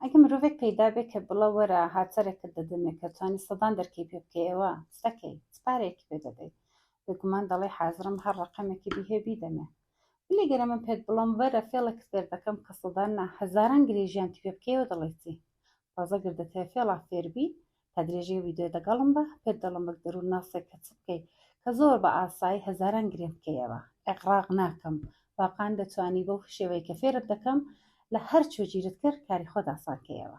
ئەگە مرۆڤێک پەیدا بێت کە بڵە وەرە هاچەرێکت دەدەمێ کە توانی سەدان دەرکەی پێ بکەیەوە ستەکەی سپارێکی پێ دەدەیت بێگومان دەڵێ حازرم هەر ڕقەمێکی بیهێبی دەمێ ولی گەرە من پێت بڵم وەرە فێڵێکت فێر دەکەم کە سەدان نا هەزاران گرێژیانتی پێ بکەیەوە دەڵێتی تازە گردەتەیە فێڵا فێربی تا درێژەی ویدۆ دەگەڵم بە پێت دەڵم بە دەروون ناسێک کە چ بکەیت کە زۆر بە ئاسایی هەزاران گرێ بکەیەوە ئەقراق ناکەم واقعان دەتوانی بەو شێوەیە کە فێرت دەکەم لە هەر چۆجیرت کرد کاری خۆت ئاسانکەیەوە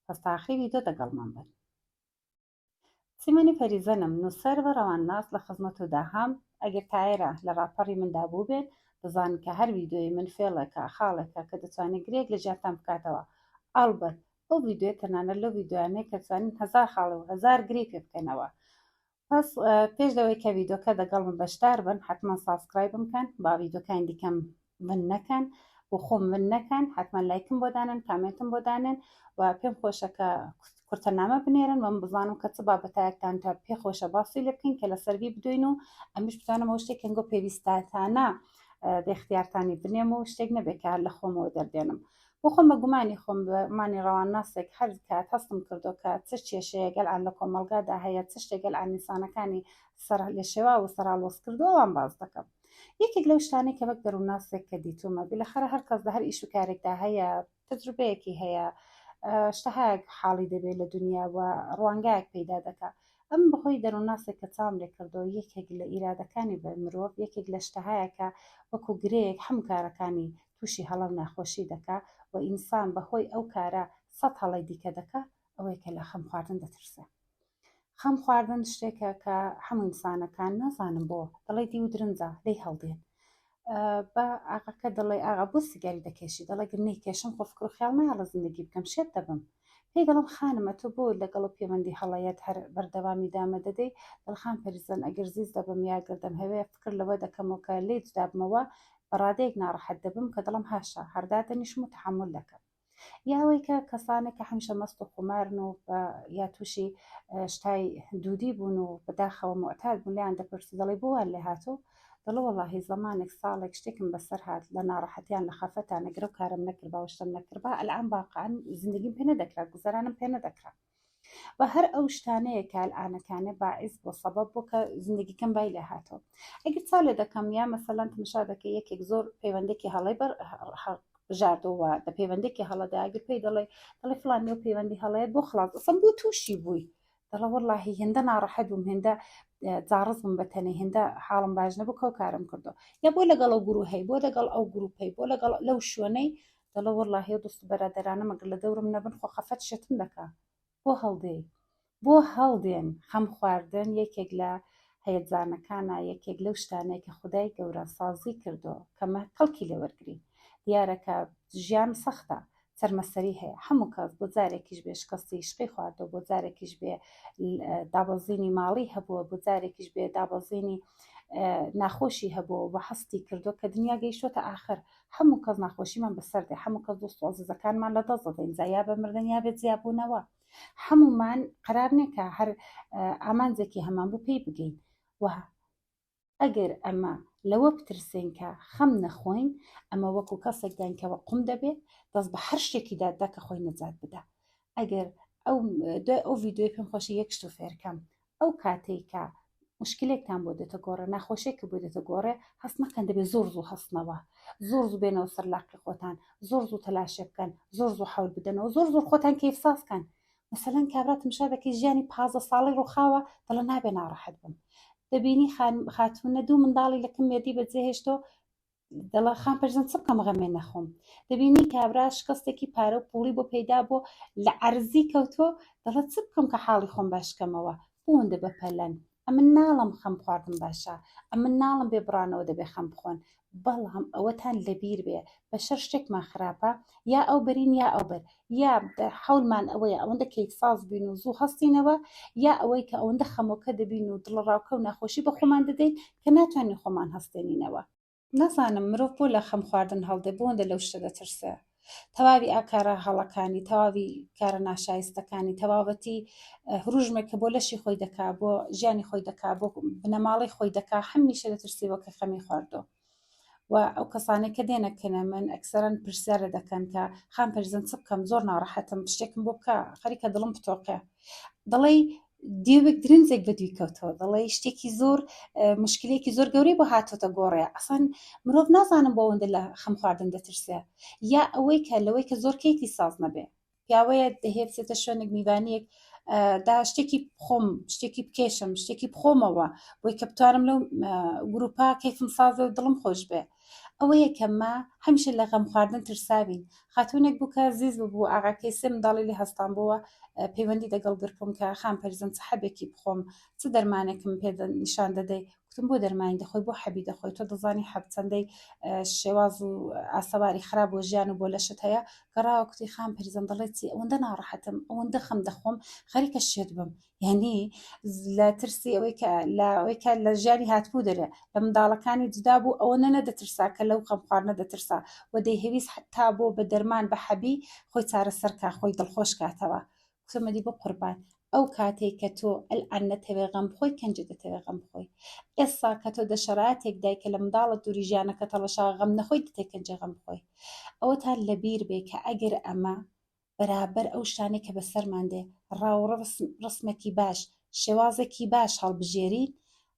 پس تا ئاخری ویدۆ دەگەڵمان بن. سیمەنی فەریزەنم نووسەر بە ڕەوانناس لە خزمەت و داهام ئەگەر تایرە لە ڕاپەڕی مندا بوو بێت دەزانن کە هەر ویدۆی من فێڵێکە خاڵێکە کە دەتوانێت گرێک لە ژیانتان بکاتەوە ئەڵبەت ئەو ویدۆیە تەنانەت لەو ویدۆیانەیە کە توانین هەزار خاڵە و هەزار گرێ پێ بکەنەوە. پس پێش لەوەی کە ویدۆکە دەگەڵم بەشدار بن حتما سابسکرایبم بکەن با ویدۆکانی دیکەم ون نەکەن بۆ خۆم ون نەکەن حتما لایکم بۆ دانن کامنتم بۆ دانن و پێم خۆشە کە کورتەنامە بنێرن و من بزانم کە چ بابەتایەکتان تا پێخۆشە باسی لێ بکەین کە لەسەروی بدوین و ئەمیش بتوانم ئەو شتێک کەنگۆ پێویستاتانە دەختیارتانی بنێم و شتێک نەبێت کە لە خۆمەوە دەردێنم بۆ خۆم بە گومانی خۆم بەمانی ڕەوانناسێک هەر کات هەستم کردو کە چ کێشەیە گەلعان لە کۆمەڵگادا هەیە چ شتێک گەلعان نیسانەکانی سەر لە شێوا و سەرالۆز کردووەوان باز دەکەم. یەکێک لەو شتانەی کە وەک دەروونناسێک کە دیتومە بلەخەرە هەر کەس لە هەر ئیش و کارێکدا هەیە تەجروبەیەکی هەیە شتەهایەک حاڵی دەبێت لە دنیا و ڕوانگایەک پەیدا دەکات ئەم بەهۆی دەروونناسێک کە چام لێ کردەوە یەکێک لە ئیرادەکانی بە مرۆڤ یەکێک لە شتەهایەکە وەکو گرەیەک هەموو کارەکانی تووشی هەڵە و ناخۆشی دەکات و ئینسان بەهۆی ئەو کارە سەد هەڵی دیکە دەکات ئەوەیە کە لە خەم خواردن دەترسێت. خەم خواردن شتێکە کە هەموو ئینسانەکان نازانم بۆ دەڵێ دی و درنجە لی هەڵدێن بە ئاقەکە دەڵێ ئاغا بۆ سیگاری دەکێشی دەڵێ گرنەی کێشم خۆ فکر و خیاڵ نایە لە زندگی بکەم شێت دەبم پێی دەڵم خانمە تۆ بۆ لەگەڵ پەیوەندی هەڵەیەت هەر بەردەوامی دامە دەدەی دڵخان پەریزەن ئەگەر زیز دەبم یا گردم هەوەیە فکر لەوە دەکەمەوە کە لێ جدابمەوە بەڕادەیەک ناڕەحەت دەبم کە دڵم هاشە هەردادەنیشم و تەحمل دەکەم یاوەی کە کەسانێک کە هەمیشە مەست و خمارن و یا تووشی شتای دوودی بوون و بەداخەوە معتاد بوون لیان دەپرسی دەڵێ بۆ وان لێ هاتۆ دەڵێ وەڵاهی زەمانێک ساڵێک شتێکم بەسەر هات لە ناڕەحەتیان لە خەفەتان ئەگەر و کارم نەکرد باوشتم نەکرد با ئەلعان واقعان زندگیم پێ نەدەکرا گوزەرانم پێ نەدەکرا و هەر ئەو شتانەیە کە ئەلعانەکانە باعث بۆ سەبەب بۆ کە زندگیکەم بای لێ هاتەوە ئەگەر چاڵێ دەکەم یا مەسەلەن تماشا دەکەی یەکێک زۆر پەیوەندێکی هەڵەی بژاردەوە دە پەیوەندێکی هەڵەدا ئەگەر پێی دەڵێ فڵان نێو پەیوەندی هەڵەیەت بۆ خلاص ئەسم بۆ تووشی بووی دەڵێ وەڵاهی هێندە ناڕەحەت بووم هێندە جارز بووم بەتەنەی هێندە حاڵم باش نەبوو کە کارم کردو یا بۆ لەگەڵ ئەو گروهەی بۆ لەگەڵ ئەو گروپەی بۆ لەگەڵ لەو شوێنەی دەڵێ وەڵاهی دۆست و بەرادەرانە مەگەر لە دەورم نەبن خۆ خەفەت شێتم دەکا بۆ هەڵدێن خەم خواردن یەکێک لە هەیەجانەکانە یەکێک لەو شتانەیە کە خودای گەورە سازی کردو کەمە کەڵکی لێوەرگری دیارەکە ژیان سەختە سەرمەسەری هەیە هەموو کەس بۆ جارێکیش بێ شکستی شقی خواردەوە بۆ جارێکیش بێ دابەزینی ماڵی هەبووە بۆ جارێکیش بێ دابەزینی ناخۆشی هەبووە بە هەستی کردو کە دنیا گەیشتۆتە ئاخر هەموو کەس ناخۆشیمان بەسەردێ هەموو کەس دۆست و عەزیزەکانمان لە دەست دەدەین یا بە مردن یا بێت جیابوونەوە هەمومان قرار نێکە هەر ئامانجێکی هەمان بوو پێی بگەین وە ئەگەر ئەمە لەوە بترسین کە خەم نەخۆین ئەمە وەکو کەسێکدان کەەوە قوم دەبێت دەست بە هەر شتێکی دادا کە خۆی نەجات بدە ئەگەر ئەو ڤیددیۆی پێم خۆشی یەک شت و فێرکەم ئەو کاتێککە مشکلێکتان بۆ دێتە گۆڕە ناخۆشێکی بۆ دێتە گۆڕێ هەست مەکەن دەبێت زۆر زوو هەستنەوە زۆر زوو بێنەوە سەرلاقی خۆتان زۆر زوو تەلاشە بکەن زۆر زوو حەول بدەنەوە زۆر زۆر خۆتان کەیفسازکەن مەسەلەن کابرا تماشا دەکەی ژیانی 15 ساڵی ڕووخاوە دەڵێ نابێ ناڕەحەت بم دەبینی خاتونە دوو منداڵی لەکەم مێردی بەجێ هێشتۆ دەڵێ خان پەرزەن چ بکەم غەمێ نەخۆم دەبینی کابرا شکستێکی پارە و پوڵی بۆ پەیدا بۆ لە عەرزی کەوتۆ دەڵێ چ بکەم کە حاڵی خۆم باشکەمەوە بۆندە بەپەلەن ئەمن ناڵم خەم خواردن باشە ئەمن ناڵم بێ بڕانەوە دەبێ خەم بخۆن بەڵام ئەوەتان لەبیر بێ بە شەر شتێکمان خراپە یا ئەو بەرین یا ئەو بەر یا حەولمان ئەوەیە ئەوەندە کەیفساز بین و زوو هەستینەوە یا ئەوەی کە ئەوەندە خەمۆکە دەبین و دڵڕاوکە و ناخۆشی بە خۆمان دەدەین کە ناتوانین خۆمان هەستێنینەوە نازانم مرۆڤ بۆ لە خەم خواردن هەڵدێ بۆندە لەو شتە دەترسێ تەواوی ئاکارە هەڵەکانی تەواوی کارە ناشایستەکانی تەواوەتی هروژمێک کە بۆ لەشی خۆی دەکا بۆ ژیانی خۆی دەکا بۆ بنەماڵی خۆی دەکا هەمیشە دەترسیەوە کە خەمی خواردۆ و ئەو کەسانێک کە دێنەکەنە من ئەکسەرەن پرسیارە دەکەن کە خام پەرزەن چ بکەم زۆر ناڕەحەتم شتێکم بۆ بکە خەریکە دڵم بتۆقێ دەڵێ دیوێک درنجێک بە دوی کەوتەوە دەڵێ شتێکی زۆر مشکلێکی زۆر گەورەی بۆ هاتۆتە گۆڕێ ئەسان مرۆڤ نازانم بۆ ئەوەندە لە خەم خواردن دەترسێ یا ئەوەی کە لەوەی کە زۆر کەیفی ساز نەبێ پیاوەیە دەهێ بچێتە شوێنێک میوانیەک دا شتێکی بخۆم شتێکی بکێشم شتێکی بخۆمەوە بۆی کە بتوانم لەو گروپا کەیفم سازە و دڵم خۆش بێ ئەوە یەکەممە هەمیشە لە غەم خواردن ترساوین خاتونێک بوو کە زیز ببوو ئاغاکەی سێ منداڵی لێ هەستان بووە پەیوەندی دەگەڵ گرتم کە خام پەرزەن چ حەبێکی بخۆم چ دەرمانێکم پێ نیشان دەدەی گوتم بۆ دەرمانی دەخۆی بۆ حەبی دەخۆی تۆ دەزانی حەب چەندەی شێواز و ئاسەواری خراپ بۆ ژیان و بۆ لەشت هەیە گەڕاوە کوتی خام پەرزەن دەڵێ چی ئەوەندە ناڕەحەتم ئەوەندە خەم دەخۆم خەریکە شێت بم یعنی لە ترسی ئەوەی کە لە ژیانی هاتبوو دەرێ لە منداڵەکانی جدا بوو ئەوە نەدەترسا کە لەو خەم خواردنە دەترسا و دەیهەویست تا بۆ بە دەرمان بە حەبی خۆی چارەسەرکە خۆی دڵخۆش کاتەوە کوتمەدی بۆ قوربان ئەو کاتێک کە تۆ ئەلعەن نەتەوێ غەم بخۆی کەنجە دەتەوێ غەم بخۆی ئێستا کە تۆ دە شەرایەتێک دای کە لە منداڵت دووری ژیانەکە تەڵەشا غەم نەخۆی دەتێ کەنجە غەم بخۆی ئەوەتان لەبیر بێ کە ئەگەر ئەمە بەرابەر ئەو شتانێک کە بەسەرمان دێ ڕاوڕە ڕسمێکی باش شێوازێکی باش هەڵبژێرین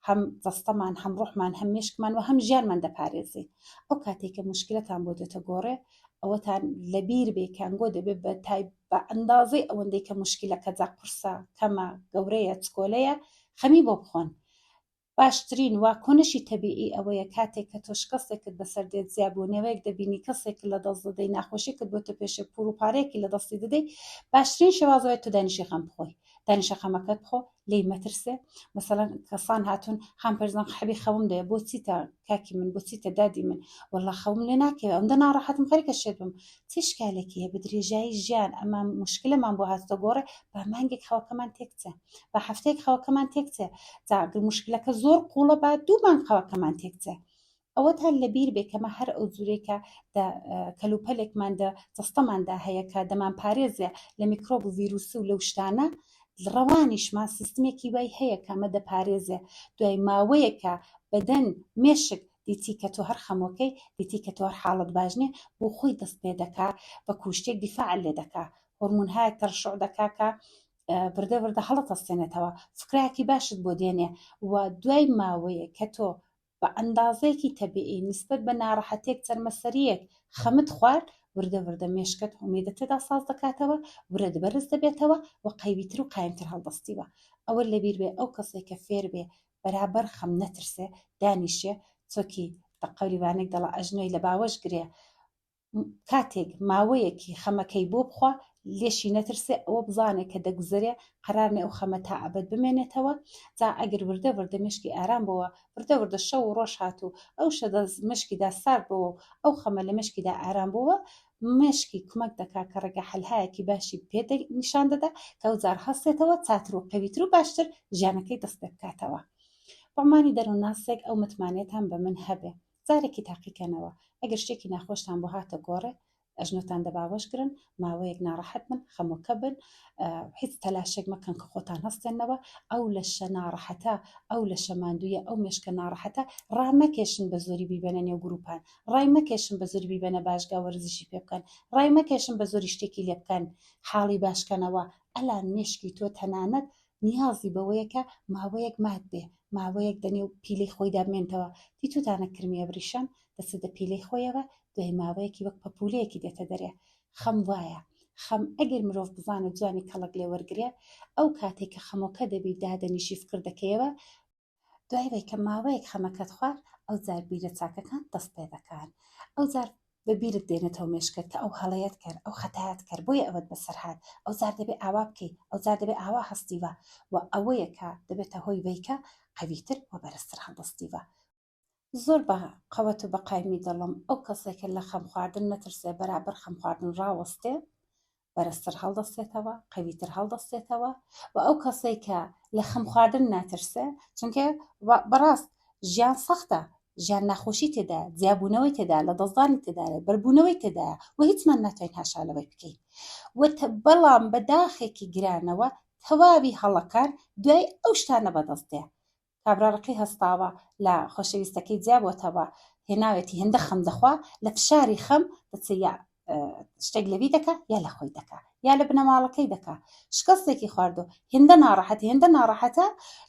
هەم دەستەمان هەم ڕوحمان هەم مێشکمان و هەم ژیانمان دەپارێزین ئەو کاتێک کە مشکلەتان بۆ دێتە گۆڕێ ئەوەتان لەبیر بێ کانگۆ دەبێت بە ئەندازەی ئەوەندەی کە مشکلەکە جا قورسە کەمە گەورەیە چکۆلەیە خەمی بۆ بخۆن باشترین وا کۆنشی تەبیعی ئەوەیە کاتێک کە تۆش کەسێکت بەسەر دێت زیابوونەوەیەک دەبینی کەسێک لە دەست دەدەی ناخۆشیکت بۆتە پێشە پوڕ و پارێکی لە دەستی دەدەی باشترین شێوازەوەی تۆ دانیشی خەم بخۆی دانیشە خەمەکەت بخۆ لێی مەترسێ مەسەڵەن کەسان هاتوون خام پەرزەن حەبی خەوم دەیە بۆچی تا کاکی من بۆچی تە دادی من وەڵڵا خەوم لێ ناکەوێت ئەوەندە ناڕەحەتم خەریکە شێت بم چی شکالێکی هەیە بە درێژایی ژیان ئەمە مشکلەمان بۆ هاتۆتە گۆڕێ با مانگێک خەوەکەمان تێکچێ با هەفتەیەک خەوەکەمان تێکچێ جا ئەگەر مشکلەکە زۆر قوڵە با دوو مانگ خەوەکەمان تێکچێ ئەوەتان لەبیر بێ کەمە هەر ئەو جوورێکە کەلوپەلێکماندا جەستەماندا هەیە کە دەمان پارێزێ لە میکرۆب و ڤیروسی و لەو شتانە ڕەوانیشمان سیستمێکی وای هەیە کەمە دەپارێزێ دوای ماوەیەکە بەدەن مێشک دیتی کە تۆ هەر خەمۆکەی دیتی کە تۆ هەر حاڵت باش نییە بۆ خۆی دەست پێ دەکا بە کوشتێک دیفاع لێ دەکا هۆرمۆنهایەک تەرشح دەکا کە بردە بردە هەڵە تەستێنێتەوە فکراکی باشت بۆ دێنێ و دوای ماوەیە کە تۆ بە ئەندازەیەکی تەبیعی نسبەت بە ناڕەحەتێک چەرمەسەریەک خەمت خوارد وردە وردە مێشکت هەمێدە تێدا ساز دەکاتەوە ورد بەرز دەبێتەوە و قەیویتر و قایمتر هەڵدەستیوە ئەوە لەبیر بێ ئەو کەسێک کە فێر بێ بەرابەر خەم نەترسێ دانیشێ چۆکی قەوریوانێک دەڵا ئەژنۆی لە باوەش گرێ کاتێک ماوەیەکی خەمەکەی بۆ بخوا لێشی نەترسێ ئەوە بزانێت کە دەگوزرێ قەرارنێ ئەو خەمە تا ئەبەد بمێنێتەوە جا ئەگەر وردە وردە مشکی ئارام بەوە وردە وردە شەو و ڕۆژ هاتوو ئەو شەدە مشکیدا سارد بەوە ئەو خەمە لە مشکیدا ئارام بەوە مشکی کمەک دەکا کە ڕێگە حەلهایەکی باشی پێ نیشان دەدا کە ئەوجار هەستێتەوە چاتر و قەویتر و باشتر ژیانەکەی دەست پێ بکاتەوە بەڵمانی دەروناسێک ئەو متمانێتان بە من هەبێ جارێکی تاقیکەنەوە ئەگەر شتێکی ناخۆشتان بۆ هاتە گۆڕێ ئەژنۆتان دەباوەش گرن ماوەیەک ناڕەحەت من خەمۆکە بن هیچ تەلاشێک مەکەن کە خۆتان هەستێنەوە ئەو لە شە ناڕەحەتە ئەو لە شەماندوویە ئەو مێشکە ناڕەحەتە ڕامەکێشن بە زۆری بیبەنە نێو گروپان ڕای مەکێشن بە زۆری بیبەنە باشگا وەرزشی پێ بکەن ڕای مەکێشن بە زۆری شتێکی لێ بکەن حاڵی باشکەنەوە ئەلان مێشکی تۆ تەنانەت نیازی بەوەیەکە ماوەیەک مات بێ ماوەیەک دەنێو پیلەی خۆیدا بمێنتەوە دیتوتانە کرمیە بریشەم دەچێتە پیلەی خۆیەوە دوای ماوەیەکی وەک پەپولەیەکی دێتە دەرێ خەم وایە خەم ئەگەر مرۆڤ بزانێت جوانی کەڵک لێ وەرگرێ ئەو کاتێک کە خەمۆکە دەبی دادەنیشی فکر دەکەیەوە دوای کە ماوەیەک خەمەکەت خوارد ئەو جار بیرە چاکەکان دەست پێ دەکەن ئەو جار بەبیرت دێنێتەوە مێشکت کە ئەو هەڵەیەت کرد ئەو خەتایەت کرد بۆیە ئەوەت بەسەر هات ئەو جار دەبێ ئاوا بکەی ئەو جار دەبێ ئاوا هەستیوە و ئەوەیە کە دەبێتە هۆی وەیکە قەویتر و بەرزتر هەڵدەستیوە زۆر بە قەوەت و بەقایمی دەڵم ئەو کەسێکە لە خەم خواردن نەترسێ بەرابەر خەم خواردن ڕاوەستێ بەرزتر هەڵدەستێتەوە قەویتر هەڵدەستێتەوە و ئەو کەسێکە لە خەم خواردن ناترسێ چونکە بەڕاست ژیان سەختە ژیان ناخۆشی تێدا جیابوونەوەی تێدا لە دەستدانی تێداە بەربوونەوەی تێدایە و هیچمان ناتوانین هاشالەوەی بکەین بەڵام بەداخێکی گرانەوە تەواوی هەڵەکان دوای ئەو شتانە بەدەستێ کابراڕەکەی هەستاوە لە خۆشەویستەکەی جیابووەتەوە هێناوێتی هێندە خەم دەخوا لە فشاری خەم دەچێ شتێک لەوی دەکا یا لە خۆی دەکا یا لە بنەماڵەکەی دەکا شکستێکی خواردو هێندە ناڕەحەتە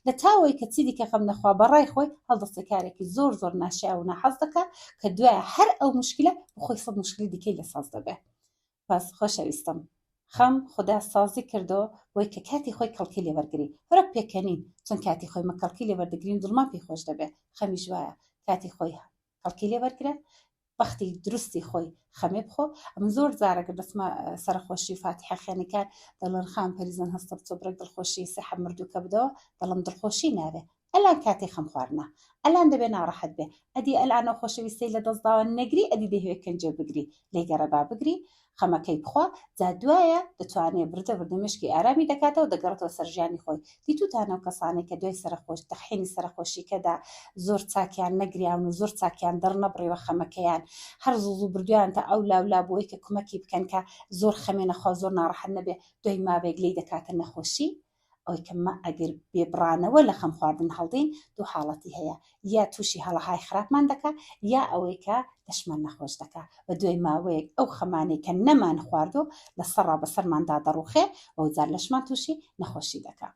لە تاوەی کە چی دیکە خەم نەخوا بەڕای خۆی هەڵدەستێ کارێکی زۆر ناشیا و ناحەز دەکا کە دوایە هەر ئەو مشکلە بخۆی سەد مشکلی دیکەی لە ساز دەبێ. پس خۆشەویستم خەم خوددا سازی کردەوە بۆی کە کاتی خۆی کەڵکی لێوەرگری هەرە پێکەنین چۆن کاتی خۆی مەکەڵکی لێوەردەگرین دڵمان پێی خۆش دەبێت خەمی ژوایە کاتی خۆی کەڵکی لێوەرگرە بەختی دروستی خۆی خەمێ بخۆ. ئەم زۆر جارەگە دەسمە سەرخۆشی فاتحە خوێنەکان دەڵێن خام پەریزان هەستە بچۆ بڕێک دڵخۆشی سەحەب مردووکە بدەوە دەڵم دڵخۆشی ناوێ ئەلان کاتی خەم خواردنە ئەلان دەبێ ناڕەحەت بێ ئەدی ئەلانە خۆشەویستی لە دەستداوە نەگری ئەدی دەهوێت کەنجێ بگری لێگەڕە با بگری خەمەکەی بخوا جا دوایە دەتوانێت بردە مشکی ئارامی دەکاتەوە دەگەڕێتەوە سەر ژیانی خۆی. دیتوتانە و کەسانێک کە دوای سەرخۆش تەخینی سەرخۆشیکەدا زۆر چاکیان نەگریان و زۆر چاکیان دەڕنەبڕێەوە خەمەکەیان هەر زوو بردویان تا ئەو لاولا بۆی کە کومەکی بکەن کە زۆر خەمێنەخوا زۆر ناڕەحەت نەبێ دوای ماوەیەک لێی دەکاتە نەخۆشی ئەوی کەمە ئەگەر بێبڕانەوە لە خەم خواردن هەڵدەین دوو حاڵەتی هەیە یا تووشی هەڵەهای خراپمان دەکا یا ئەوەی کە دەشمان نەخۆش دەکا بە دوای ماوەیەک ئەو خەمانەی کە نەمان خواردو لە سەرڕا بەسەرماندا دەڕوخێ ئەو جار لەشمان تووشی نەخۆشی دەکا.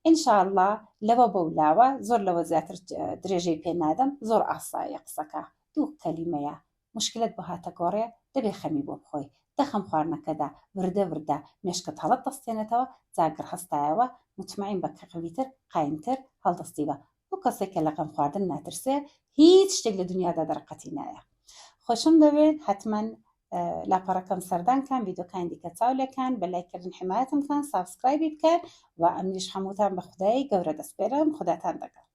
ئینشاءڵڵا لەوە بەولاوە زۆر لەوە زیاتر درێژەی پێ نادەم زۆر ئاسایە قسەکە دوو کەلیمەیە مشکلت بۆ هاتە گۆڕێ دەبێ خەمی بۆ بخۆی دەخەم خواردنەکەدا وردە مێشکت هەڵت دەستێنێتەوە جاگر هەستایەوە مطمئین بە کەقەویتر قاینتر هەڵدەستیوە بۆ کەسێک کە لە غەم خواردن ناترسێ هیچ شتێک لە دنیادا دەرەقەتی نایە. خۆشم دەوێت حتمما لاپەڕەکەم سەردانکان ڤیدۆکان دیکە چاولەکان بە لایکردن حمایەتم کەن سابسکرایبی بکەن و ئەمنیش هەمووتان بە خودای گەورە دەسپێرم خوداتان دەگەڕ.